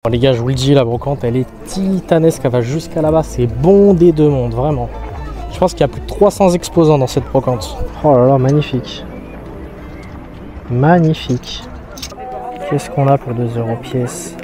Bon, les gars, je vous le dis, la brocante elle est titanesque, elle va jusqu'à là-bas, c'est bondé de monde, vraiment. Je pense qu'il y a plus de 300 exposants dans cette brocante. Oh là là, magnifique. Magnifique. Qu'est-ce qu'on a pour 2 € pièce?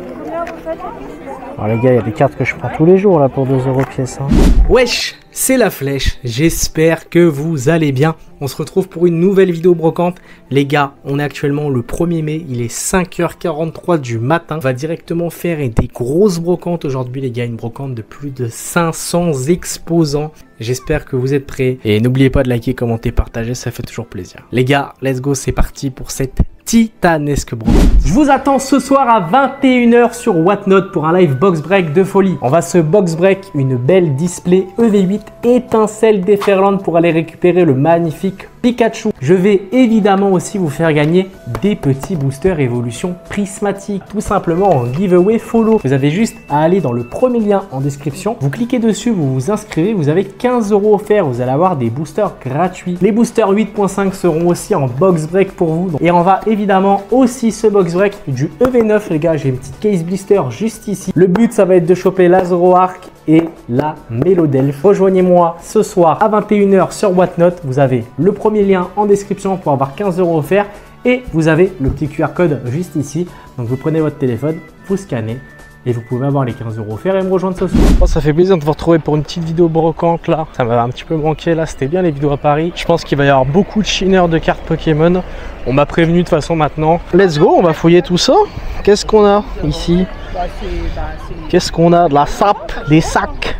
Alors les gars, il y a des cartes que je prends tous les jours là pour 2 € pièce. Hein. Wesh, c'est la flèche, j'espère que vous allez bien. On se retrouve pour une nouvelle vidéo brocante. Les gars, on est actuellement le 1er mai, il est 5h43 du matin. On va directement faire des grosses brocantes aujourd'hui les gars, une brocante de plus de 500 exposants. J'espère que vous êtes prêts et n'oubliez pas de liker, commenter, partager, ça fait toujours plaisir. Les gars, let's go, c'est parti pour cette titanesque brocante. Je vous attends ce soir à 21 h sur Whatnot pour un live box break de folie. On va se box break une belle display EV8 étincelle déferlante pour aller récupérer le magnifique Pikachu. Je vais évidemment aussi vous faire gagner des petits boosters évolution prismatique, tout simplement en giveaway follow. Vous avez juste à aller dans le premier lien en description, vous cliquez dessus, vous vous inscrivez, vous avez 15 € offerts, vous allez avoir des boosters gratuits. Les boosters 8.5 seront aussi en box break pour vous. Et on va évidemment aussi ce box break du EV9 les gars, j'ai une petite case blister juste ici. Le but ça va être de choper la Zoroark et la Mélodelph. Rejoignez-moi ce soir à 21 h sur Whatnot, vous avez le premier lien en description pour avoir 15 € offerts et vous avez le petit QR code juste ici. Donc vous prenez votre téléphone, vous scannez et vous pouvez avoir les 15 € offerts et me rejoindre ce soir. Oh, ça fait plaisir de vous retrouver pour une petite vidéo brocante là. Ça m'a un petit peu manqué là, c'était bien les vidéos à Paris. Je pense qu'il va y avoir beaucoup de chineurs de cartes Pokémon. On m'a prévenu de toute façon maintenant. Let's go, on va fouiller tout ça. Qu'est-ce qu'on a ici? Qu'est-ce qu'on a? De la sape, des sacs,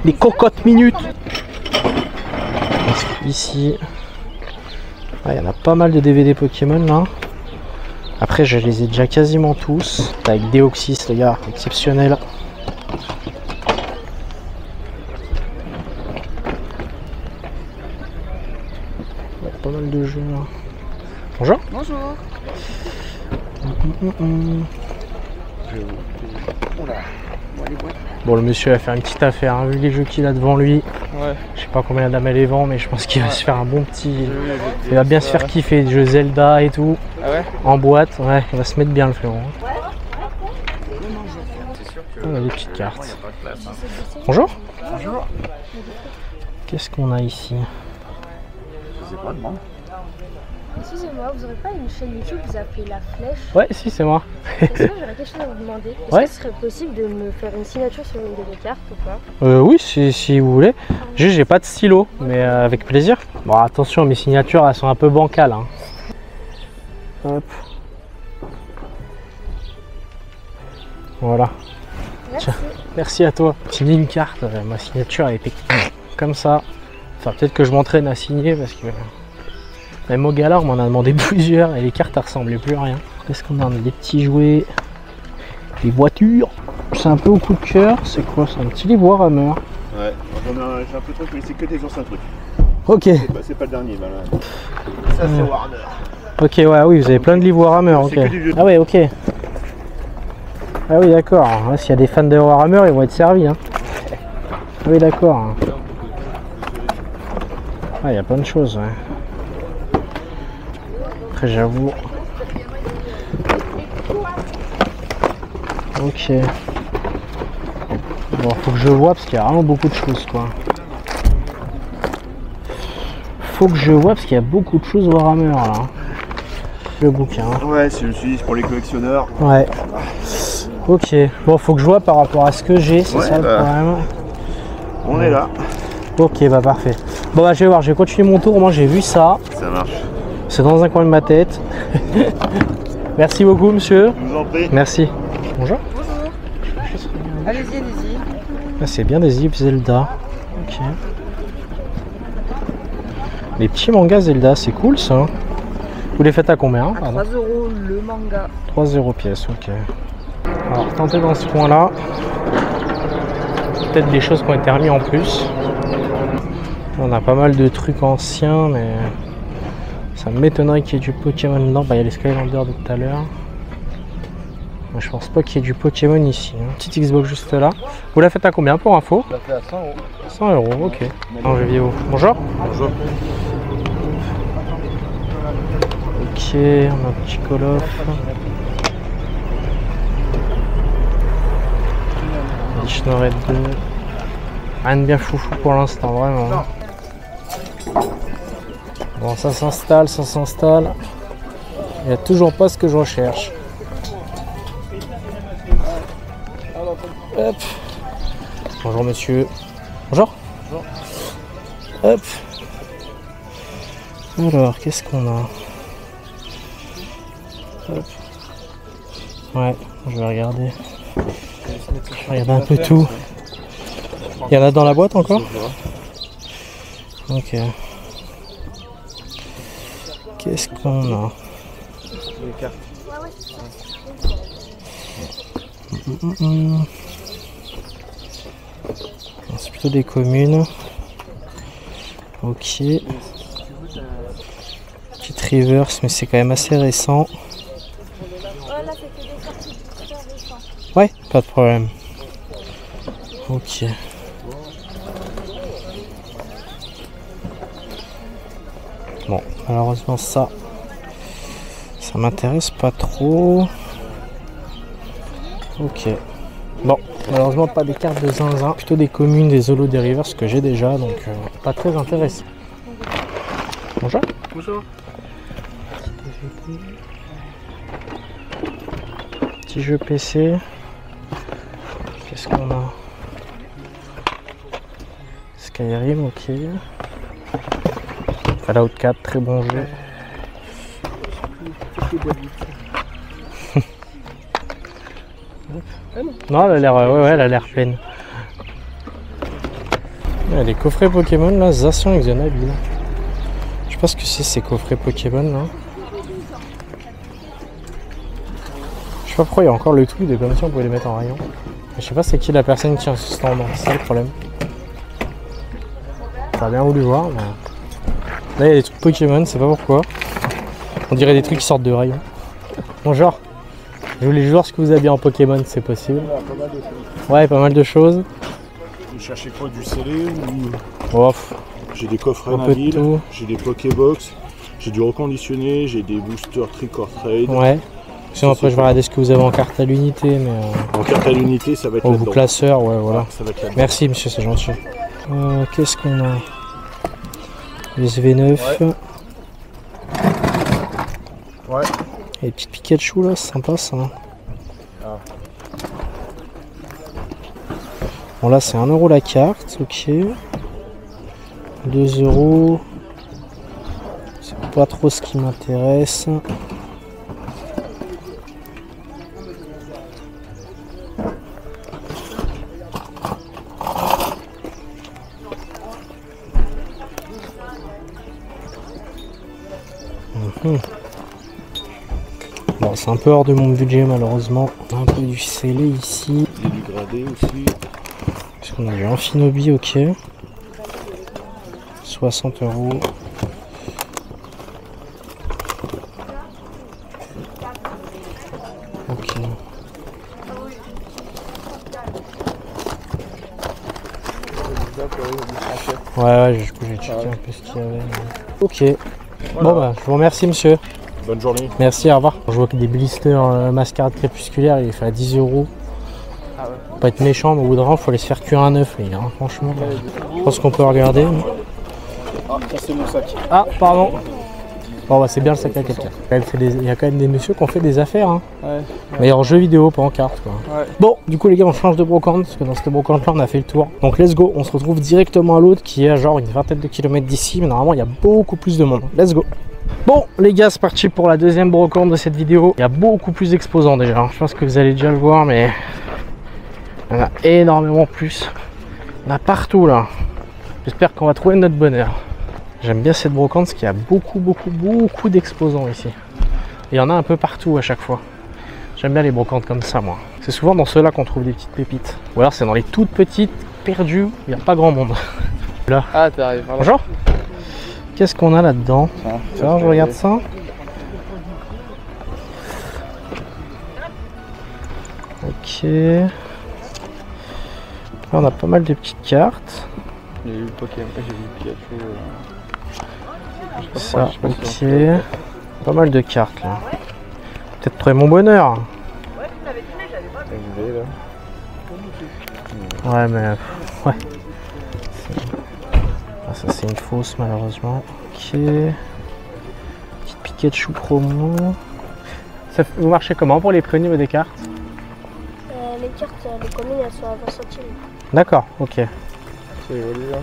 des cocottes minutes. Ici, il y en a pas mal de DVD Pokémon là. Après, je les ai déjà quasiment tous. Avec Deoxys, les gars, exceptionnel. Il y a pas mal de jeux là. Bonjour. Bonjour. Bon, le monsieur va faire une petite affaire, hein, vu les jeux qu'il a devant lui. Ouais. Je sais pas combien la dame elle les vend, mais je pense qu'il va se faire un bon petit. Il va bien se faire kiffer, des jeux Zelda et tout. Ah ouais? En boîte, ouais, il va se mettre bien le frérot. On a des petites cartes. Bonjour. Bonjour. Qu'est-ce qu'on a ici? Je sais pas, demande. Excusez-moi, vous n'aurez pas une chaîne YouTube que vous appelez La Flèche? Ouais, si, c'est moi. Est-ce que j'aurais quelque chose à vous demander? Est-ce Ouais. que ce serait possible de me faire une signature sur une de mes cartes ou pas? Oui, si vous voulez. Juste, j'ai pas de stylo, mais avec plaisir. Bon, attention, mes signatures, elles sont un peu bancales. Hein. Hop. Voilà. Merci. Tiens, merci à toi. Signer une carte, ma signature elle était comme ça. Enfin, peut-être que je m'entraîne à signer parce que même au gala on m'en a demandé plusieurs et les cartes elles ressemblaient plus à rien. Qu'est-ce qu'on a? On a des petits jouets, des voitures. C'est un peu au coup de cœur. C'est quoi? C'est un petit livre Warhammer. Ouais, j'ai un peu de trucs, mais c'est que des anciens trucs. Ok. C'est pas le dernier, là. Ça c'est Warhammer. Ok, ouais, oui, vous avez plein de livres Warhammer. Ok. Que du vieux. Ah ouais, ok. Ah oui, d'accord. Ouais, s'il y a des fans de Warhammer, ils vont être servis. Hein. Ah oui, d'accord. Ah, il y a plein de choses. Ouais. Après, j'avoue. Ok. Bon, faut que je vois parce qu'il y a vraiment beaucoup de choses, quoi. Faut que je vois parce qu'il y a beaucoup de choses Warhammer là. Le bouquin. Ouais, c'est pour les collectionneurs. Ouais. Ok. Bon, faut que je vois par rapport à ce que j'ai, c'est Ouais, ça le problème. On est là. Ok, bah parfait. Bon, bah je vais voir, je vais continuer mon tour. Moi, j'ai vu ça. Ça marche. C'est dans un coin de ma tête. Merci beaucoup, monsieur. Je vous en prie. Merci. Bonjour. Bonjour. Allez-y, allez-y. Ah, c'est bien des livres Zelda. Ok. Les petits mangas Zelda, c'est cool ça. Vous les faites à combien? À 3 € le manga. 3 € pièce, ok. Alors, tentez dans ce coin-là. Peut-être des choses qui ont été remis en plus. On a pas mal de trucs anciens, mais ça m'étonnerait qu'il y ait du Pokémon dedans. Bah, il y a les Skylanders de tout à l'heure. Je pense pas qu'il y ait du Pokémon ici. Hein. Petite Xbox juste là. Vous la faites à combien pour info? Je la fais à 100 €. 100 €, ok. Non, je vis où? Bonjour. Bonjour. Ok, on a un petit Call of. Chnorette 2. Rien de bien foufou pour l'instant, vraiment. Bon, ça s'installe, ça s'installe. Il n'y a toujours pas ce que je recherche. Hop. Bonjour monsieur. Bonjour. Bonjour. Hop. Alors, qu'est-ce qu'on a? Hop. Ouais, je vais regarder. Regarder un peu tout. Il y en a dans la boîte encore? Ok. Qu'est-ce qu'on a? C'est plutôt des communes. Ok. Petite reverse, mais c'est quand même assez récent. Ouais, pas de problème. Ok. Bon, malheureusement ça m'intéresse pas trop. Ok. Bon, malheureusement pas des cartes de zinzin, plutôt des communes, des holos, des rivers, ce que j'ai déjà, donc pas très intéressant. Bonjour. Bonjour. Petit jeu PC. Qu'est-ce qu'on a? Skyrim, ok. Fallout 4, très bon jeu. Non, elle a l'air ouais, elle a l'air pleine. Ouais, les coffrets Pokémon là, Zacian Exonabile. Je sais pas ce que c'est ces coffrets Pokémon là. Je sais pas pourquoi il y a encore le truc de comme si on pouvait les mettre en rayon. Je sais pas c'est qui la personne qui tient ce stand, c'est ça le problème. J'aurais bien voulu voir, mais... Là il y a des trucs Pokémon, c'est pas pourquoi. On dirait des trucs qui sortent de rayon. Bonjour. Je voulais juste voir ce que vous avez en Pokémon, c'est possible. Ouais, pas mal de choses. Vous cherchez quoi, du scellé ou... Oh, J'ai des coffrets un peu de Nabil, tout. j'ai des Pokébox, j'ai du reconditionné, j'ai des boosters Trick or Trade. Ouais. Sinon après je vais regarder ce que vous avez en carte à l'unité, mais... En carte à l'unité, ça va être Oh, là-dedans. vous classeur, ouais, voilà. Ça va être là-dedans. Merci monsieur, c'est gentil. Qu'est-ce qu'on a? SV9. Ouais. Et les petits Pikachu là, c'est sympa ça. Ah. Bon là c'est 1 € la carte, ok. 2 €. C'est pas trop ce qui m'intéresse. Bon, c'est un peu hors de mon budget malheureusement. Un peu du scellé ici. Il y a du gradé aussi. Parce qu'on a du Amphinobi, ok. 60 €. Ok. Ouais, du coup j'ai checké un peu ce qu'il y avait. Ok. Voilà. Bon bah, je vous remercie monsieur. Bonne journée. Merci, au revoir. Je vois que des blisters mascarade crépusculaire, il est fait à 10 €. Ah ouais. Faut pas être méchant, mais au bout d'un moment, faut aller se faire cuire un œuf, les gars. Hein, franchement, je pense qu'on peut regarder. Ah, ça c'est mon sac. Ah, pardon. Bon, bah, c'est bien le sac à quelqu'un. Il y a quand même des messieurs qui ont fait des affaires. Hein. Ouais. Mais en jeu vidéo, pas en carte. Quoi. Ouais. Bon, du coup, les gars, on change de brocante. Parce que dans cette brocante-là, on a fait le tour. Donc, let's go. On se retrouve directement à l'autre qui est à genre une vingtaine de kilomètres d'ici. Mais normalement, il y a beaucoup plus de monde. Let's go. Bon les gars, c'est parti pour la deuxième brocante de cette vidéo. Il y a beaucoup plus d'exposants déjà, je pense que vous allez déjà le voir, mais il y en a énormément plus. Il y en a partout là. J'espère qu'on va trouver notre bonheur. J'aime bien cette brocante parce qu'il y a beaucoup d'exposants ici. Et il y en a un peu partout à chaque fois. J'aime bien les brocantes comme ça moi. C'est souvent dans ceux-là qu'on trouve des petites pépites. Ou alors c'est dans les toutes petites, perdues, où il n'y a pas grand monde. Là. Ah, t'arrives. Bonjour. Qu'est-ce qu'on a là-dedans? Tiens, je regarde ça. Ok. Là, on a pas mal de petites cartes. J'ai vu le Pokémon, j'ai vu le Pikachu. Ça, ok. Pas mal de cartes là. Peut-être trouver mon bonheur. Ouais, mais... Ouais. Ah, ça, c'est une fausse, malheureusement. Ok. Petite Pikachu promo. Ça, vous marchez comment pour les prix au niveau des cartes? Les cartes, les communes, elles sont à 20 centimes. D'accord, ok. C'est joli là.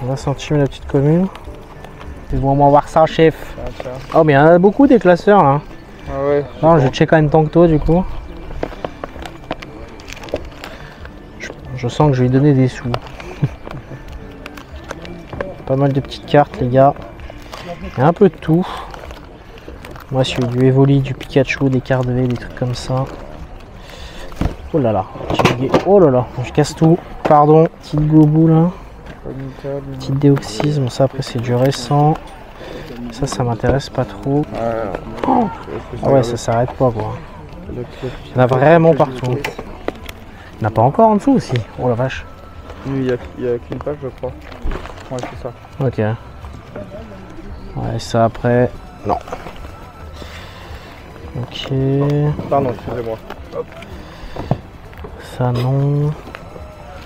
20 centimes la petite commune. Laisse-moi voir ça, chef. Tiens. Oh, mais il y en a beaucoup des classeurs là. Ah ouais. Non, je check quand même tant que toi, du coup. Je sens que je vais lui donner des sous. Pas mal de petites cartes, les gars. Il y a un peu de tout. Moi, je suis du Evoli, du Pikachu, des cartes V, des trucs comme ça. Oh là là, oh là là, je casse tout. Pardon, petite Gobou là. Petite Déoxys, bon ça après c'est du récent. Ça m'intéresse pas trop. Oh ah ouais, ça s'arrête pas quoi. Il y en a vraiment partout. Il n'y en a pas encore en dessous aussi. Oh la vache. Il y a qu'une page je crois. Ouais c'est ça. Ok. Ouais ça après. Non. Ok. Pardon, excusez-moi. Ça non.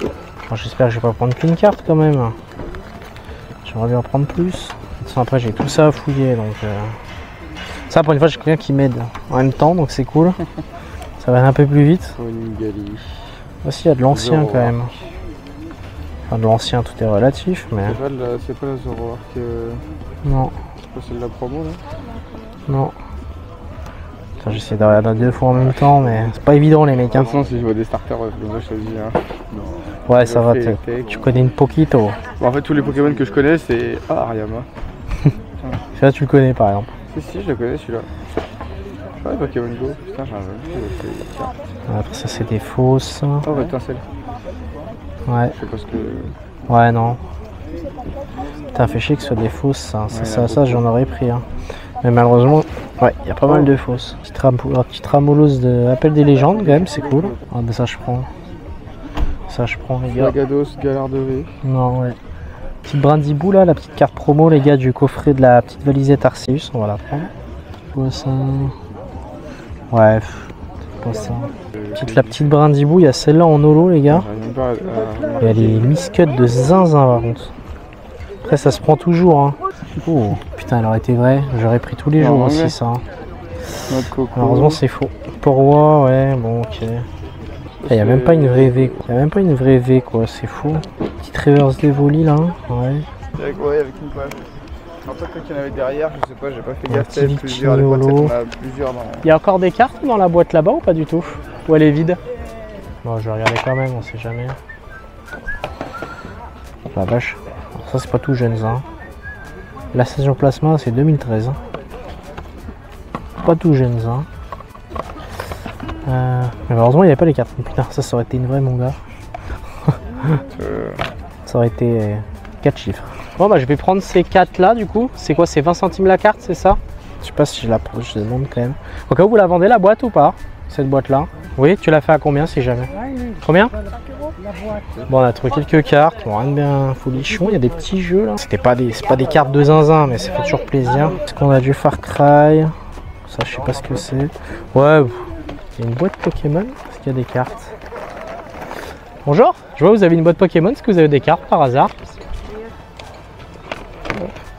Bon, j'espère que je vais pas prendre qu'une carte quand même. J'aimerais bien en prendre plus. De toute façon, après j'ai tout ça à fouiller donc. Ça pour une fois j'ai quelqu'un qui m'aide en même temps donc c'est cool. Ça va aller un peu plus vite. Aussi il y a de l'ancien quand même. Enfin de l'ancien tout est relatif mais. C'est pas la Zoroark. Non. C'est pas celle de la promo là? Non. J'essaie de regarder deux fois en même temps, mais c'est pas évident les mecs. De toute façon, si je vois des starters, je les ai choisis. Hein. Ouais, ça va, tu connais une Pokito. Bon, en fait, tous les Pokémon que je connais, c'est. Ah, Ariama. Celui-là, tu le connais par exemple. Si, je le connais celui-là. Ah, Pokémon Go. Putain, j'ai un jeu. Après, ça, c'est des fausses. Oh, étincelle. Ouais. Je sais pas ce que. Ouais, non. Putain, fait chier que ce soit des fausses, ça. Ouais, ça j'en aurais pris. Hein. Mais malheureusement, ouais, il y a pas mal de fausses. Petite Ramolose de Appel des légendes, quand même, c'est cool. Ah, mais ça, je prends. Ça, je prends, les gars. Dragados, Galardové. Non, ouais. Petite Brindibou, là, la petite carte promo, les gars, du coffret de la petite valisette Arceus, on va la prendre. Quoi ça? Ouais, c'est pas ça. La petite Brindibou, il y a celle-là en holo, les gars. Il y a les miscuts de zinzin, par contre. Après, ça se prend toujours, hein. Oh, putain, elle aurait été vraie. J'aurais pris tous les jours aussi, ça. Malheureusement, c'est faux. Porrois, ouais, bon, ok. Il n'y a même pas une vraie V. Il n'y a même pas une vraie V, quoi. C'est fou. Petite reverse d'Evoli, là. Ouais. Avec une page. En fait, qu'il y en avait derrière, je sais pas, j'ai pas fait gaffe. Il y a encore des cartes dans la boîte là-bas ou pas du tout? Ou elle est vide? Bon, je vais regarder quand même, on sait jamais. La vache. Alors, ça, c'est pas tout jeune, ça. La saison plasma, c'est 2013. Pas tout jeune, ça. Mais malheureusement, il n'y avait pas les cartes. Putain, ça aurait été une vraie, mon gars. Ça aurait été 4 chiffres. Bon, bah, je vais prendre ces 4 là, du coup. C'est quoi? C'est 20 centimes la carte, c'est ça? Je sais pas si je la je demande quand même. Au cas où vous la vendez la boîte ou pas? Cette boîte là? Oui, tu l'as fait à combien si jamais? Combien? Bon, on a trouvé quelques cartes, bon, rien de bien folichon, il y a des petits jeux là. C'est pas des cartes de zinzin, mais ça fait toujours plaisir. Est-ce qu'on a du Far Cry? Ça, je sais pas ce que c'est. Ouais, il y a une boîte Pokémon. Est-ce qu'il y a des cartes? Bonjour, je vois que vous avez une boîte Pokémon. Est-ce que vous avez des cartes par hasard?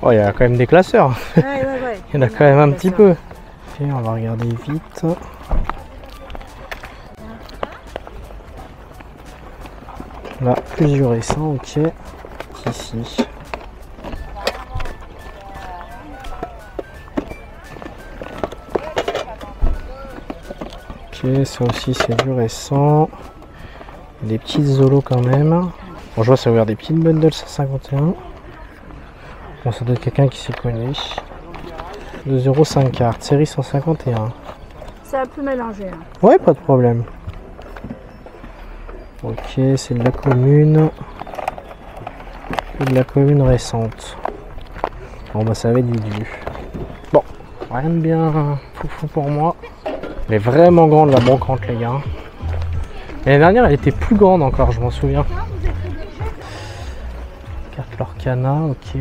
Oh, il y a quand même des classeurs. Ouais. Il y en a quand même un petit peu. Ok, on va regarder vite. Là, plus du récent, ok. Ici. Ok, ça aussi c'est du récent. Des petites Zolos quand même. Bon, je vois ça va ouvert des petites bundles 151. Bon, ça doit être quelqu'un qui s'y connaît. 2,5 cartes, série 151. C'est un peu mélangé. Hein. Ouais, pas de problème. Ok, c'est de la commune. Et de la commune récente. Bon, bah ça va être vidu. Bon, rien de bien foufou pour moi. Elle est vraiment grande la brocante, les gars. L'année dernière, elle était plus grande encore, je m'en souviens. Carte Lorcana, ok.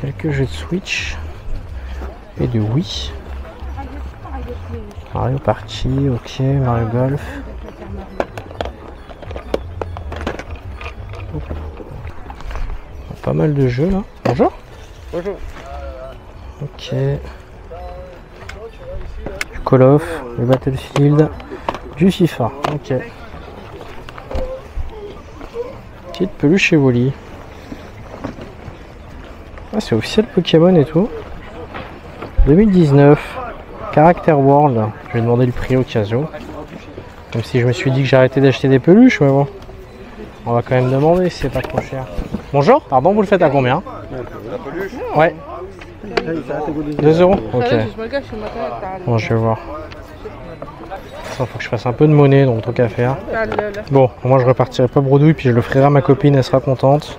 Quelques jeux de Switch. Et de Wii. Mario Party, ok. Mario Golf. Pas mal de jeux là. Bonjour. Bonjour. Ok. Du Call of, du Battlefield, du FIFA. Ok. Petite peluche Evoli. Ah, c'est officiel Pokémon et tout. 2019. Character World. Je vais demander le prix au cas où. Même si je me suis dit que j'arrêtais d'acheter des peluches, mais bon. On va quand même demander si c'est pas trop cher. Bonjour, pardon, vous le faites à combien? La peluche? Ouais. 2 euros. Ok. Bon, je vais voir. Il faut que je fasse un peu de monnaie, donc truc à faire. Bon, moi je repartirai pas bredouille, puis je le ferai à ma copine, elle sera contente.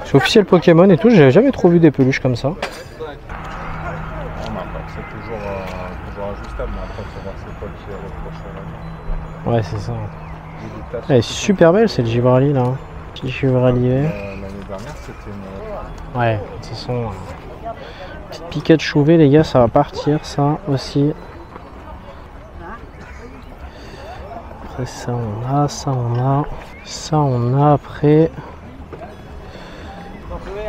C'est officiel Pokémon et tout, j'ai jamais trop vu des peluches comme ça. C'est toujours ajustable, mais après, c'est voir c'est quoi qui est reproché. Ouais, c'est ça. Elle est super belle cette Gibralli là. Petit Gibralli. L'année dernière, c'était une. Ouais, de toute façon. Petite piquette chouvée, les gars, ça va partir, ça aussi. Après, ça on a, ça on a. Ça on a après.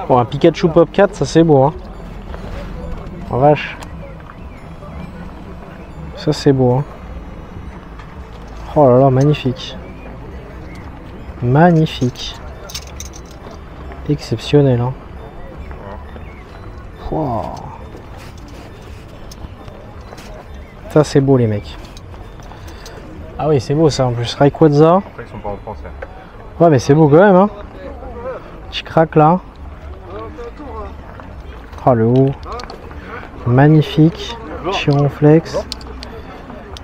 Bon, un Pikachu Pop 4, ça c'est beau, hein. Oh vache. Ça c'est beau, hein. Oh là là, magnifique. Magnifique. Exceptionnel, hein. Wow. Ça c'est beau les mecs. Ah oui c'est beau ça en plus. Rayquaza. Après ils sont pas en français. Ouais mais c'est beau quand même hein. Petit crack là. Oh le haut. Magnifique. Petit ronflex.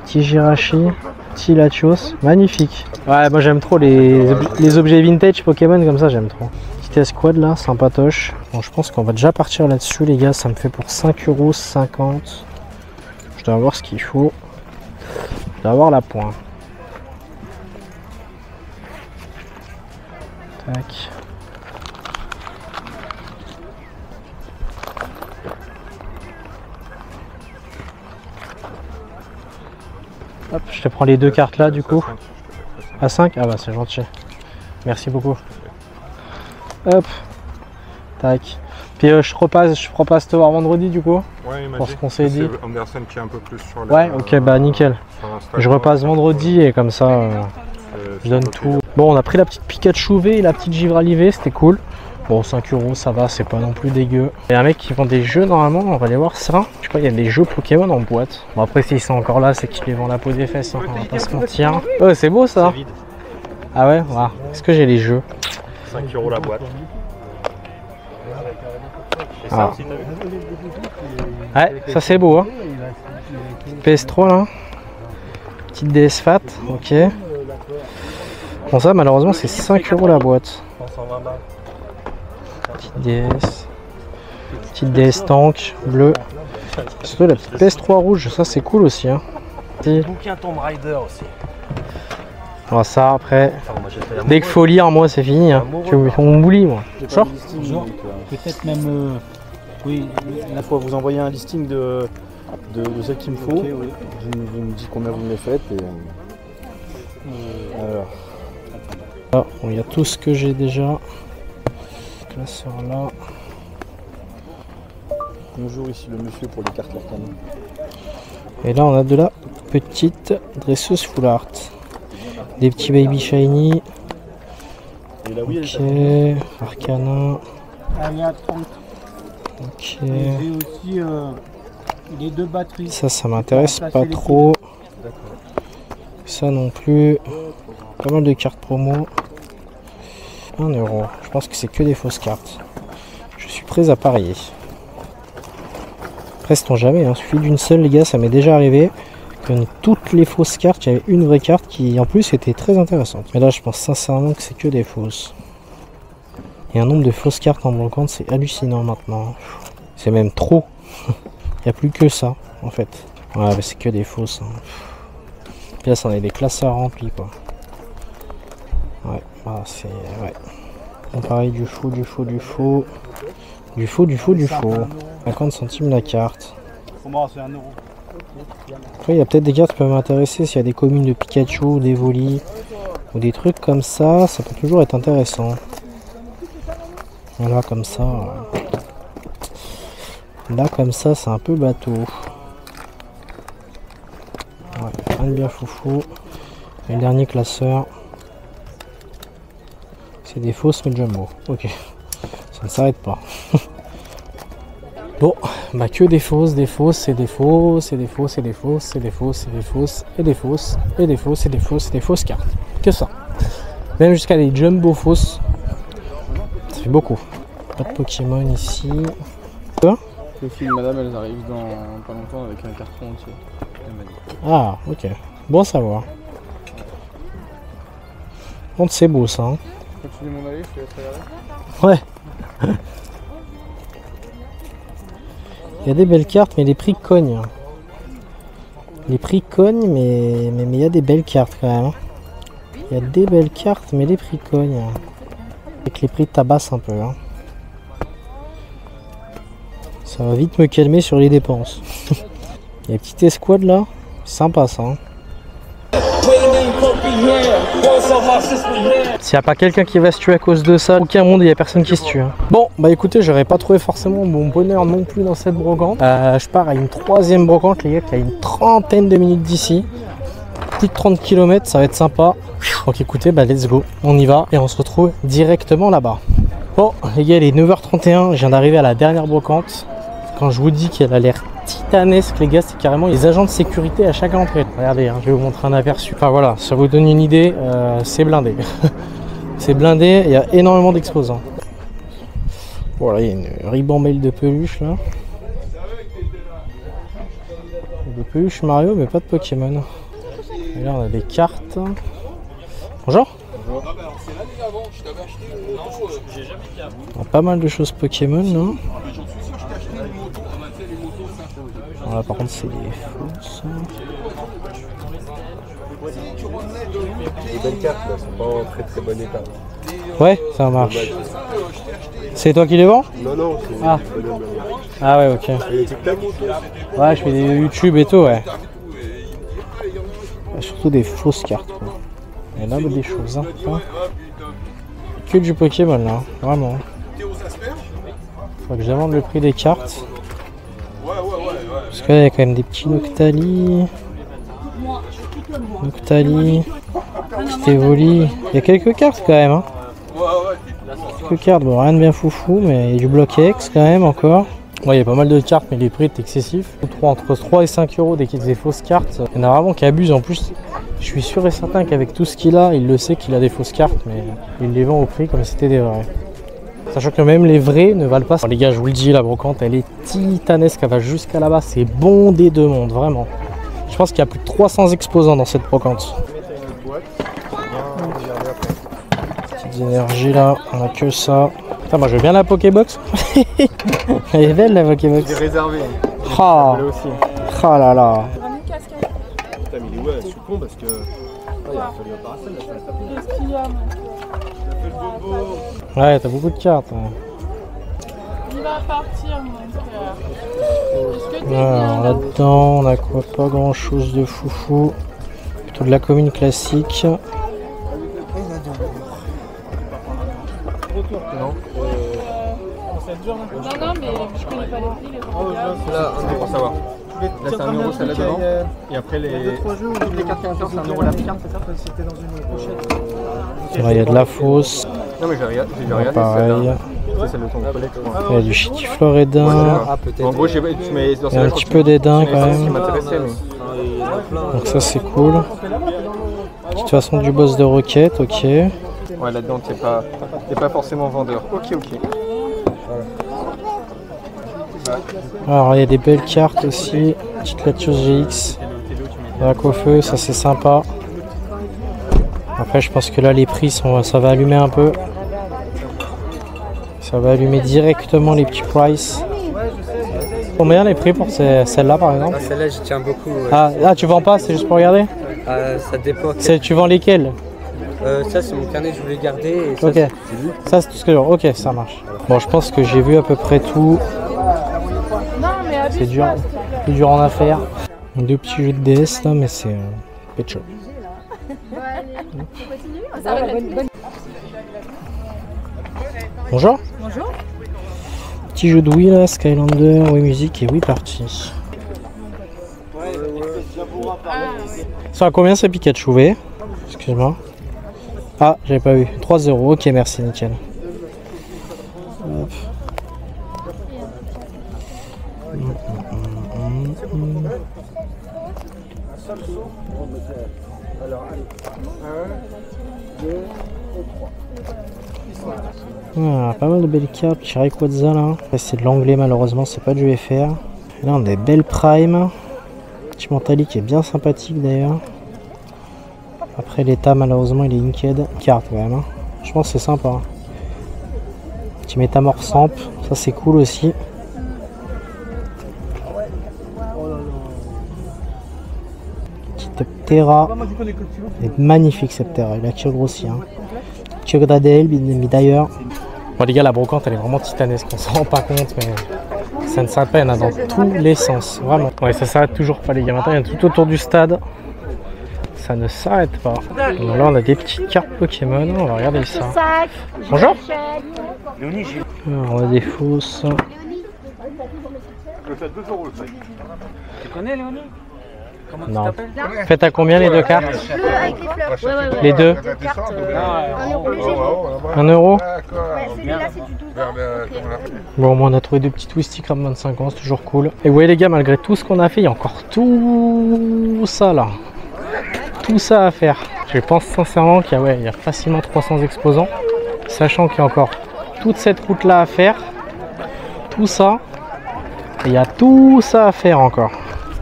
Petit Jirachi. Petit Latios. Magnifique. Ouais moi j'aime trop les objets vintage Pokémon comme ça, j'aime trop. Petite escouade là, sympatoche. Bon je pense qu'on va déjà partir là-dessus les gars, ça me fait pour 5,50 €. Je dois avoir ce qu'il faut. Je dois avoir la pointe. Tac. Hop, je te prends les deux cartes là du coup. À 5? Ah bah c'est gentil. Merci beaucoup. Hop. Tac. Puis je repasse te voir vendredi du coup. Ouais, il m'a pour dit. ce qu'on s'est dit. C'est Anderson qui est un peu plus sur la. Ouais, ok, bah nickel. Je repasse vendredi et comme ça je donne tout. Bon, on a pris la petite Pikachu V et la petite Givralli V, c'était cool. Bon, 5 €, ça va, c'est pas non plus dégueu. Il y a un mec qui vend des jeux normalement, on va aller voir ça. Je sais pas, il y a des jeux Pokémon en boîte. Bon, après, s'ils sont encore là, c'est qu'ils les vendent à la peau des fesses, hein, on va pas se mentir. Oh, c'est beau ça. Ah ouais, voilà. Est-ce que j'ai les jeux? 5 € la boîte. Ah. Ouais, ça c'est beau, hein. PS3 là. Petite DS Fat, ok. Bon, ça malheureusement, c'est 5 € la boîte. Petite DS. Petite DS Tank bleue. Surtout la petite PS3 rouge, ça c'est cool aussi. Hein. Bouquin Tomb Raider aussi. Bon, ça après, dès qu'il faut lire, moi c'est fini. Hein. On m'oublie moi. Genre peut-être même. Oui, là, faut vous envoyer un listing de ce qu'il me faut. Okay, oui. Vous me dites combien vous me les faites. Et, alors. Ah, bon, il y a tout ce que j'ai déjà. Classeur là. Bonjour, ici le monsieur pour les cartes Arcana. Et là, on a de la petite dresseuse full art. Des petits baby shiny. Et là, oui, ok, Arcana. Elle est à 30. Ok. J'ai aussi les deux batteries. Ça m'intéresse pas trop. Ça non plus. Pas mal de cartes promo. 1 €. Je pense que c'est que des fausses cartes. Je suis prêt à parier. Restons jamais, hein. Suffit d'une seule les gars, ça m'est déjà arrivé. Comme toutes les fausses cartes, il y avait une vraie carte qui en plus était très intéressante. Mais là je pense sincèrement que c'est que des fausses. Et un nombre de fausses cartes en brocante, c'est hallucinant maintenant. C'est même trop. Il n'y a plus que ça en fait. Ouais, c'est que des fausses. Hein. Puis là, ça en est des classeurs remplis quoi. Ouais, voilà, c'est. Ouais. Bon, pareil, du faux, du faux, du faux. Du faux, du faux, du faux. 50 centimes la carte. C'est 1 €. Après, il y a peut-être des cartes qui peuvent m'intéresser. S'il y a des communes de Pikachu, des Volis ou des trucs comme ça peut toujours être intéressant. Là comme ça. Là comme ça c'est un peu bateau. Ouais, rien de bien foufou. Et le dernier classeur. C'est des fausses mais jumbo. Ok. Ça ne s'arrête pas. Bon, bah que des fausses, et des fausses, et des fausses, et des fausses, et des fausses, et des fausses, et des fausses, et des fausses, et des fausses, et des fausses, et des fausses cartes. Que ça. Même jusqu'à des jumbo fausses. Ça fait beaucoup. Pas de Pokémon ici. Quoi? Les filles de madame, elles arrivent dans pas longtemps avec un carton entier. Ah, ok. Bon à savoir. Bon, c'est beau ça. Hein. Continue mon avis, je te laisse regarder. Ouais. Il y a des belles cartes, mais les prix cognent. Les prix cognent, mais il y a des belles cartes quand même. Il y a des belles cartes, mais les prix cognent. Et que les prix tabassent un peu. Hein. Ça va vite me calmer sur les dépenses. Il y a une petite escouade là. Sympa ça. Hein. S'il n'y a pas quelqu'un qui va se tuer à cause de ça, aucun monde, il n'y a personne qui se tue. Hein. Bon, bah écoutez, j'aurais pas trouvé forcément mon bonheur non plus dans cette brocante. Je pars à une troisième brocante, les gars, qui a une trentaine de minutes d'ici. Plus de 30 km, ça va être sympa. Donc écoutez, bah let's go, on y va et on se retrouve directement là-bas. Bon, les gars, il est 9h31, je viens d'arriver à la dernière brocante. Quand je vous dis qu'elle a l'air titanesque, les gars, c'est carrément les agents de sécurité à chaque entrée. Regardez, hein, je vais vous montrer un aperçu. Enfin voilà, ça vous donne une idée, c'est blindé. C'est blindé, il y a énormément d'exposants. Voilà, il y a une ribambelle de peluches là. De peluches Mario, mais pas de Pokémon. Et là, on a des cartes. Bonjour. On a pas mal de choses Pokémon là. Là, par contre, c'est des fausses. Les belles cartes là sont pas en très bon état. Ouais, ça marche. C'est toi qui les vends? Non, non, c'est ah. Ah ouais, ok. Et les TikTok? Ouais, je fais des YouTube et tout, ouais. Surtout des fausses cartes, quoi. Il y en a des choses, hein. Que du Pokémon, là, vraiment. Faut que je demande le prix des cartes. Parce qu'il y a quand même des petits Noctali. Noctali. Petit Evoli. Il y a quelques cartes quand même. Hein. Quelques cartes, bon rien de bien foufou, mais il y a du bloc X quand même encore. Ouais, il y a pas mal de cartes, mais les prix est excessif. Entre 3 et 5 euros dès qu'il y a des fausses cartes. Il y en a vraiment qui abusent. En plus, je suis sûr et certain qu'avec tout ce qu'il a, il le sait qu'il a des fausses cartes, mais il les vend au prix comme si c'était des vrais. Sachant que même les vrais ne valent pas. Alors les gars, je vous le dis, la brocante, elle est titanesque, elle va jusqu'à là-bas. C'est bondé de monde, vraiment. Je pense qu'il y a plus de 300 exposants dans cette brocante. Petite énergie là, on a que ça. Putain, moi je veux bien la Pokébox. Elle est belle la Pokébox. J'ai réservé. Ah oh là là. Putain, mais il est ouais, je suis con parce que. Il a fallu un parasol là, ça va taper. Ouais, t'as beaucoup de cartes. Ouais. Il va partir, mon cœur. Alors là-dedans, on a quoi? Pas grand chose de foufou. Plutôt de la commune classique. Non, non, mais je connais pas les prix, les regards. Là, c'est pour savoir. Là, c'est 1 euro celle-là devant. Et après, les cartes qui sont c'est 1 euro la carte, c'est ça? C'était dans une pochette. Là, il y a de la fausse. Non, mais j'ai regardé. Pareil. C'est celle de ton collègue. Il y a du Chitiflorédin. Ah, peut-être. En gros, tu mets dans Il y a un petit peu d'édin quand même. Donc ça c'est cool. De toute façon du boss de roquette, ok. Ouais, là-dedans, t'es pas forcément vendeur. Ok. Alors il y a des belles cartes aussi. Petite Latios GX. Drac au feu, ça c'est sympa. Après je pense que là les prix ça va allumer un peu. Ça va allumer directement les petits prices. Combien les prix pour celle-là par exemple? Celle-là j'y tiens beaucoup. Ah là tu vends pas, c'est juste pour regarder? Ça dépend. Tu vends lesquels? Ça c'est mon carnet, je voulais garder. Et ça, ok, ça c'est tout ce que je veux. Ok, ça marche. Bon, je pense que j'ai vu à peu près tout. C'est dur, plus dur en affaires. Deux petits jeux de DS là, mais c'est pet shop. Bonjour. Bonjour. Petit jeu de Wii là, Skylander, Wii Music et Wii Party. Ça a combien c'est Pikachu V? Excuse-moi. Ah, j'avais pas vu. 3 €. Ok, merci, nickel. Hop. Ah, pas mal de belles cartes. Rayquaza là. C'est de l'anglais malheureusement, c'est pas du FR. Et là on a des belles primes. Petit Mentali qui est bien sympathique d'ailleurs. Après l'état malheureusement il est inked. Carte quand même. Hein. Je pense que c'est sympa. Hein. Petit Métamorph Samp, ça c'est cool aussi. Petit Teptera. Il est magnifique cette Teptera, il a tiré grossi. Hein. Kyogradel, d'ailleurs. Bon les gars, la brocante elle est vraiment titanesque, on s'en rend pas compte mais ça ne s'arrête pas, il y en a dans tous les sens, vraiment. Ouais, ça s'arrête toujours pas les gars, maintenant il y en a tout autour du stade. Ça ne s'arrête pas. Donc là on a des petites cartes Pokémon, on va regarder ça. Bonjour. Alors, on a des fausses. Le fait 2 € le fait. Tu connais Léonie? Comment Non. tu t'appelles? Faites à combien les deux cartes? Avec les fleurs. Ouais. Les deux? 1 €. Ouais, celui-là c'est du 12 €. Bon, moi on a trouvé deux petits twistiques RAM 25 ans, c'est toujours cool. Et vous voyez les gars, malgré tout ce qu'on a fait, il y a encore tout ça là. Tout ça à faire. Je pense sincèrement qu'il y a facilement 300 exposants. Sachant qu'il y a encore toute cette route là à faire. Tout ça. Et il y a tout ça à faire encore.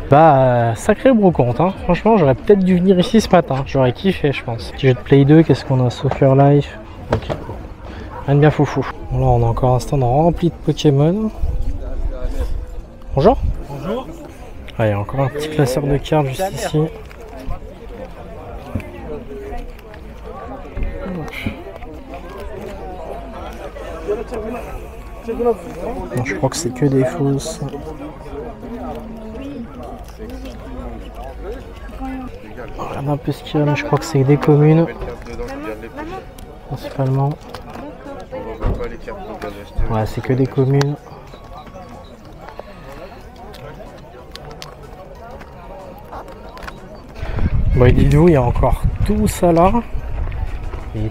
Bah, sacré brocante, hein. Franchement, j'aurais peut-être dû venir ici ce matin. J'aurais kiffé, je pense. Petit jeu de Play 2, qu'est-ce qu'on a? Soccer Life. Ok. Rien de bien foufou. Bon, là, on a encore un stand rempli de Pokémon. Bonjour. Bonjour. Ah, il y a encore un petit classeur de cartes juste ici. Bon, je crois que c'est que des fausses. On regarde un peu ce qu'il y a, mais je crois que c'est des communes. Principalement. Ouais, c'est que des communes. Bon, et dites-vous, il y a encore tout ça là. Et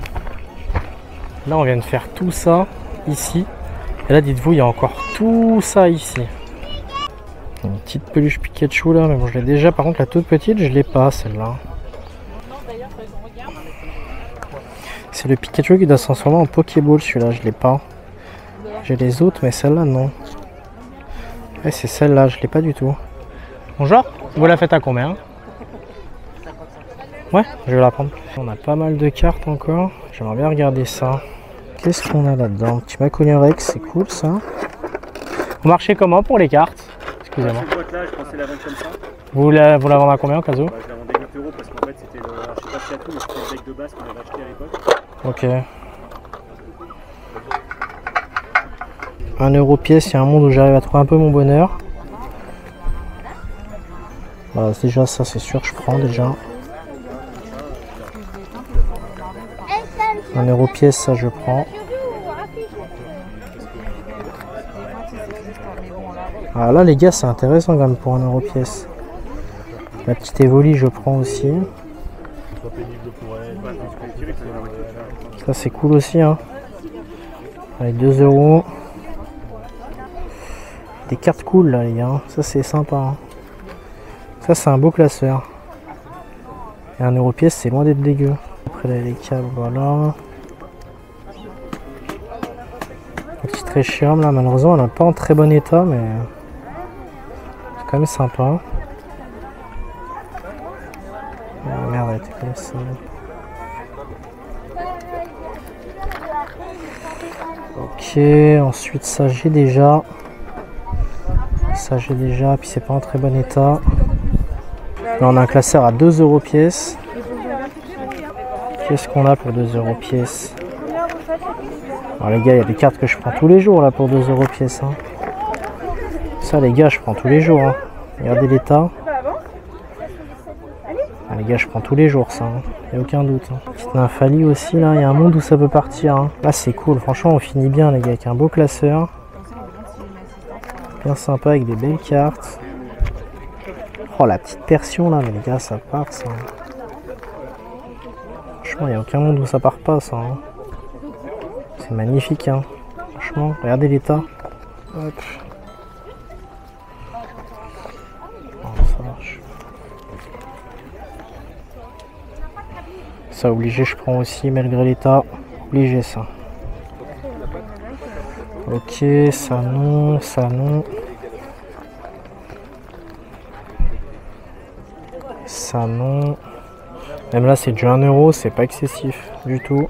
là, on vient de faire tout ça ici. Et là, dites-vous, il y a encore tout ça ici. Une petite peluche Pikachu là, mais bon, je l'ai déjà. Par contre, la toute petite, je l'ai pas celle-là. C'est le Pikachu qui doit se transformer en Pokéball, celui-là, je l'ai pas. J'ai les autres, mais celle-là, non. Ouais, c'est celle-là, je l'ai pas du tout. Bonjour, vous la faites à combien? Ouais, je vais la prendre. On a pas mal de cartes encore. J'aimerais bien regarder ça. Qu'est-ce qu'on a là-dedans? Petit Macognorex, c'est cool ça. Vous marchez comment pour les cartes? Excusez-moi. Vous la vendez à combien au cas où? Je la vendais 8 € parce qu'en fait c'était le. Je sais pas si à tout, mais c'était le deck de base qu'on avait acheté à l'époque. Ok. 1 € pièce, il y a un monde où j'arrive à trouver un peu mon bonheur. Bah, déjà ça c'est sûr, je prends déjà. 1 € pièce, ça je prends. Ah là les gars, c'est intéressant quand même pour 1 € pièce. La petite Evoli je prends aussi. Ça c'est cool aussi hein. Allez, 2 €. Des cartes cool là les gars, ça c'est sympa hein. Ça c'est un beau classeur. Et 1 € pièce c'est loin d'être dégueu. Après là les câbles, voilà. La petite Reshiram là, malheureusement elle n'est pas en très bon état mais c'est quand même sympa. Oh, merde, elle était comme ça. Ok, ensuite ça j'ai déjà. Ça j'ai déjà, puis c'est pas en très bon état. Là on a un classeur à 2 € pièce. Qu'est-ce qu'on a pour 2 € pièce? Alors les gars, il y a des cartes que je prends tous les jours là pour 2 € pièce. Hein. Ça les gars, je prends tous les jours. Hein. Regardez l'état. les gars, je prends tous les jours ça, hein. Y a aucun doute. Hein. Petite nymphalie aussi là, il y a un monde où ça peut partir. Hein. Là c'est cool, franchement on finit bien les gars, avec un beau classeur. Bien sympa avec des belles cartes. Oh la petite persion là, mais les gars ça part ça. Franchement il n'y a aucun monde où ça part pas ça. Hein. C'est magnifique hein. Franchement, regardez l'état. Hop. Ça marche. Ça obligé je prends aussi malgré l'état. Obligé ça. Ok, ça non, ça non. Ça non. Même là c'est du 1 €, c'est pas excessif du tout.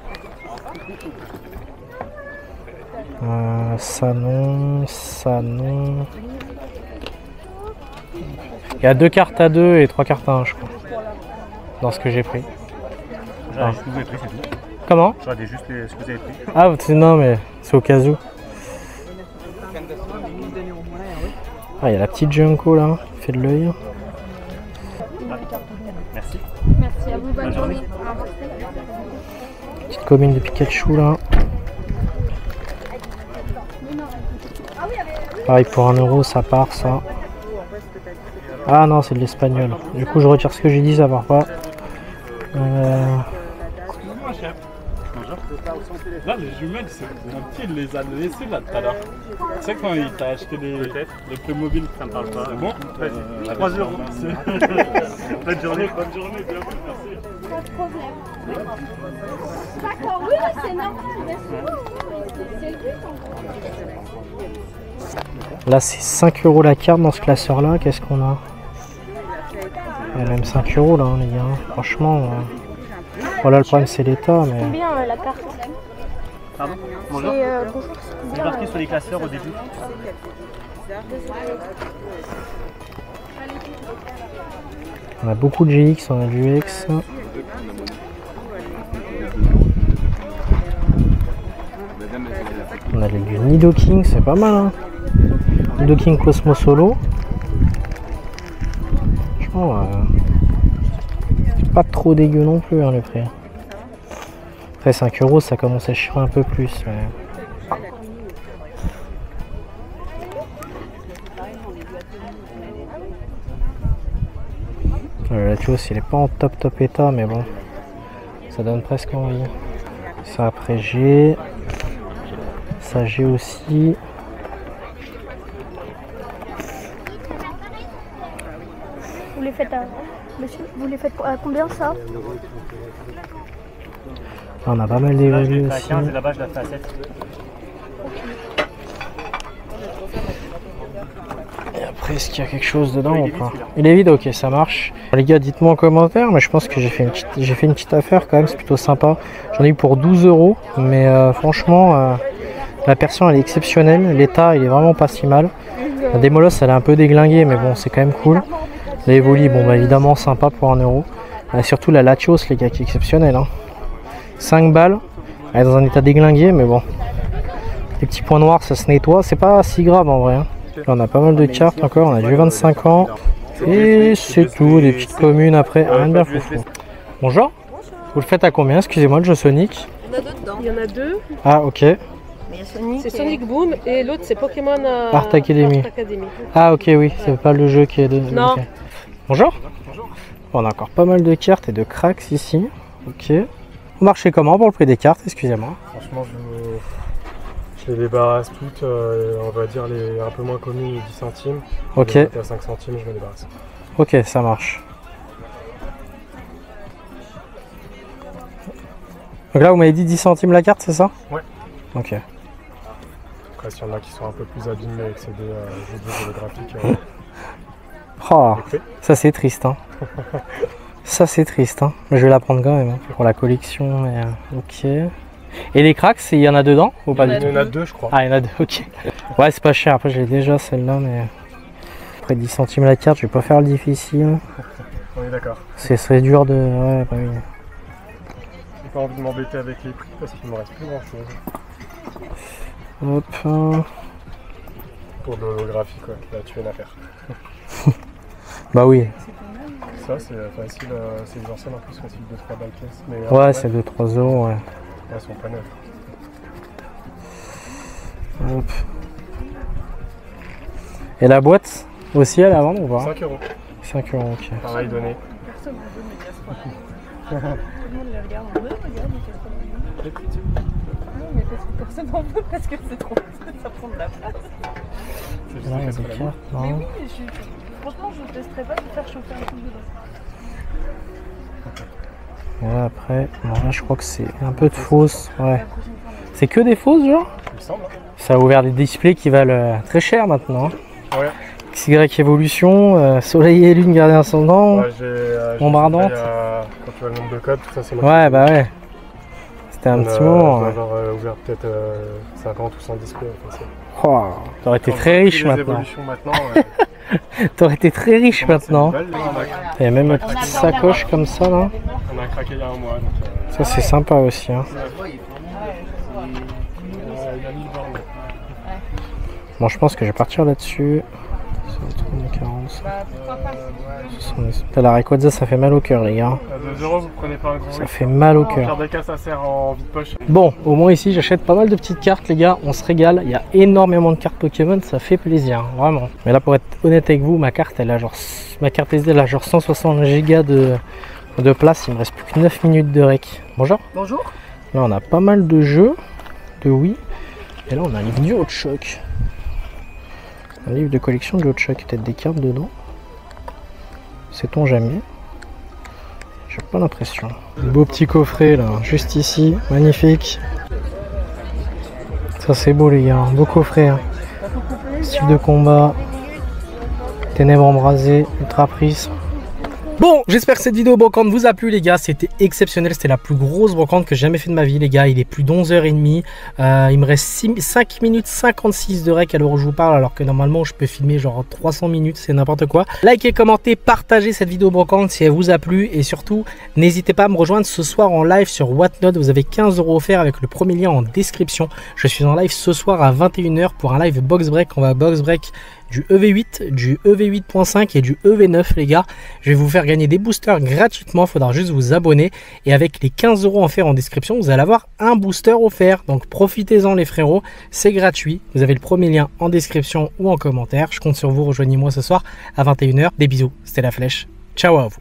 Ça non, ça non. Il y a 2 cartes à 2 et 3 cartes à 1 je crois. Dans ce que j'ai pris. Ce que vous avez pris c'est tout. Comment? Je regardais juste ce que vous avez pris. Ah non mais c'est au cas où. Ah il y a la petite Junko là, qui fait de l'œil. Merci. Merci à vous, bonne journée. Petite commune de Pikachu là. Pareil pour 1 € ça part ça. Ah non c'est de l'espagnol. Du coup je retire ce que j'ai dit, ça part pas. Excuse-moi chef. Bonjour. Là les jumelles, c'est un petit, il les a laissées là tout à l'heure. Tu sais quand il t'a acheté les Playmobil, ça me parle pas. C'est bon? Vas-y, 3 €. Bonne journée, bienvenue, merci. Pas de problème. D'accord, oui, c'est normal. C'est le but. Là c'est 5 € la carte dans ce classeur là. Qu'est-ce qu'on a? Il y a même 5 € là hein, les gars. Franchement. Voilà le problème c'est l'état mais. Combien la carte? Pardon? Bonjour. C'est marqué sur les classeurs au début. On a beaucoup de GX, on a du X. On a du Nidoking, c'est pas mal hein. Nidoking Cosmo Solo. Franchement, c'est pas trop dégueu non plus hein, le prix. Après 5 € ça commence à chier un peu plus. Mais... Le Latios il est pas en top état mais bon. Ça donne presque envie. Ça après G. Ça G aussi. Vous les faites à... Monsieur, vous les faites à combien ça? On a pas mal d'évolués aussi. 15 et là-bas je la fais à 7. Et après est-ce qu'il y a quelque chose dedans ou pas? Il est vide, ok ça marche. Les gars dites-moi en commentaire, mais je pense que j'ai fait une petite affaire quand même, c'est plutôt sympa. J'en ai eu pour 12 €, mais franchement la persion elle est exceptionnelle, l'état il est vraiment pas si mal. La démolosse elle est un peu déglinguée mais bon c'est quand même cool. La Evoli bon bah évidemment sympa pour 1 €. Et surtout la Latios les gars qui est exceptionnelle hein. 5 balles, elle est dans un état déglingué mais bon. Les petits points noirs ça se nettoie, c'est pas si grave en vrai hein. Là, on a pas mal de cartes encore, on a du 25 ans. Et c'est tout, des petites communes après, rien de bien foufou. Bonjour, vous le faites à combien? Excusez-moi le jeu Sonic. Il y en a 2. Ah ok. C'est Sonic Boom et l'autre c'est Pokémon Art Academy. Ah ok oui, c'est pas le jeu qui est de... Non. Okay. Bonjour. On a encore pas mal de cartes et de cracks ici. Ok. Vous marchez comment pour le prix des cartes? Excusez-moi. Franchement je les débarrasse toutes, on va dire les un peu moins communes, 10 centimes. Ok. À 5 centimes je me débarrasse. Ok, ça marche. Donc là vous m'avez dit 10 centimes la carte, c'est ça? Ouais. Ok. Après s'il y en a qui sont un peu plus abîmés avec ces jeux holographiques. Oh, ça c'est triste hein. Ça c'est triste hein. Mais je vais la prendre quand même hein, pour la collection. Mais, ok. Et les cracks, il y en a dedans ou pas du tout? Il y en a 2 je crois. Ah il y en a 2, ok. Ouais c'est pas cher, après je l'ai déjà celle-là mais... Après 10 centimes la carte, je vais pas faire le difficile. On est d'accord. Ce serait dur de... Ouais bah oui. J'ai pas envie de m'embêter avec les prix parce qu'il me reste plus grand chose. Hop. Pour de l'holographie quoi, là tu fais une affaire. Bah oui. Ça, c'est facile, c'est les anciennes en plus, facile 2-3 balles pièce. Mais, Ouais, c'est 2-3 euros, ouais. Elles sont pas neuves. Hop. Et la boîte aussi, elle est à vendre ou pas? 5 euros. 5 euros, ok. Pareil, donné. Personne ne veut mes casseroles. Tout le monde les regarde en mode, regarde mes casseroles. Non, mais parce que personne n'en veut, parce que c'est trop, ça prend de la place. Là, il y a des cartes, Mais non? oui, franchement, je ne testerai pas de faire chauffer un truc dedans. Ouais, après, bon, là, je crois que c'est un peu de fausse. Ouais. C'est que des fausses, genre? Il me semble. Ça a ouvert des displays qui valent très cher maintenant. Ouais. XY Evolution, Soleil et Lune, Gardien Ascendant, Ouais, Bombardante. Quand tu vois le nombre de codes, tout ça, c'est moi. Ouais, bah ouais. C'était un petit moment. On Ouais. avoir ouvert peut-être 50 ou 100 displays. Enfin, Oh, t'aurais été très riche maintenant. T'aurais été très riche maintenant. Il y a même une petite sacoche comme ça là. On a craqué il y a un mois. Donc, ça c'est sympa aussi. Hein. Bon, je pense que je vais partir là-dessus. La Rayquaza, ça fait mal au cœur, les gars. À 2 euros, vous prenez pas un gros. Ça fait mal au cœur. Des cas, ça sert en vide poche. Bon, au moins ici, j'achète pas mal de petites cartes, les gars. On se régale. Il y a énormément de cartes Pokémon, ça fait plaisir, vraiment. Mais là, pour être honnête avec vous, ma carte, elle a genre, ma carte SD, elle a genre 160 Go de place. Il me reste plus que 9 minutes de rec. Bonjour. Bonjour. Là, on a pas mal de jeux de Wii. Et là, on a un livre du Hot Shock. Un livre de collection de Hot Shock, peut-être des cartes dedans. Sait-on jamais? J'ai pas l'impression. Beau petit coffret là, juste ici, magnifique. Ça c'est beau les gars, beau coffret. Hein. Style de combat, ténèbres embrasées, ultra prise. Bon, j'espère que cette vidéo brocante vous a plu les gars, c'était exceptionnel, c'était la plus grosse brocante que j'ai jamais fait de ma vie les gars, il est plus d'11h30, il me reste 5 minutes 56 de rec à l'heure où je vous parle, alors que normalement je peux filmer genre 300 minutes, c'est n'importe quoi. Likez, commentez, partagez cette vidéo brocante si elle vous a plu et surtout, n'hésitez pas à me rejoindre ce soir en live sur Whatnot, vous avez 15 € offerts avec le premier lien en description. Je suis en live ce soir à 21 h pour un live box break, on va box break du EV8, du EV8.5 et du EV9 les gars. Je vais vous faire gagner des boosters gratuitement, il faudra juste vous abonner. Et avec les 15 € offerts en description, vous allez avoir un booster offert. Donc profitez-en les frérots, c'est gratuit. Vous avez le premier lien en description ou en commentaire. Je compte sur vous, rejoignez-moi ce soir à 21 h. Des bisous, c'était La Flèche. Ciao à vous.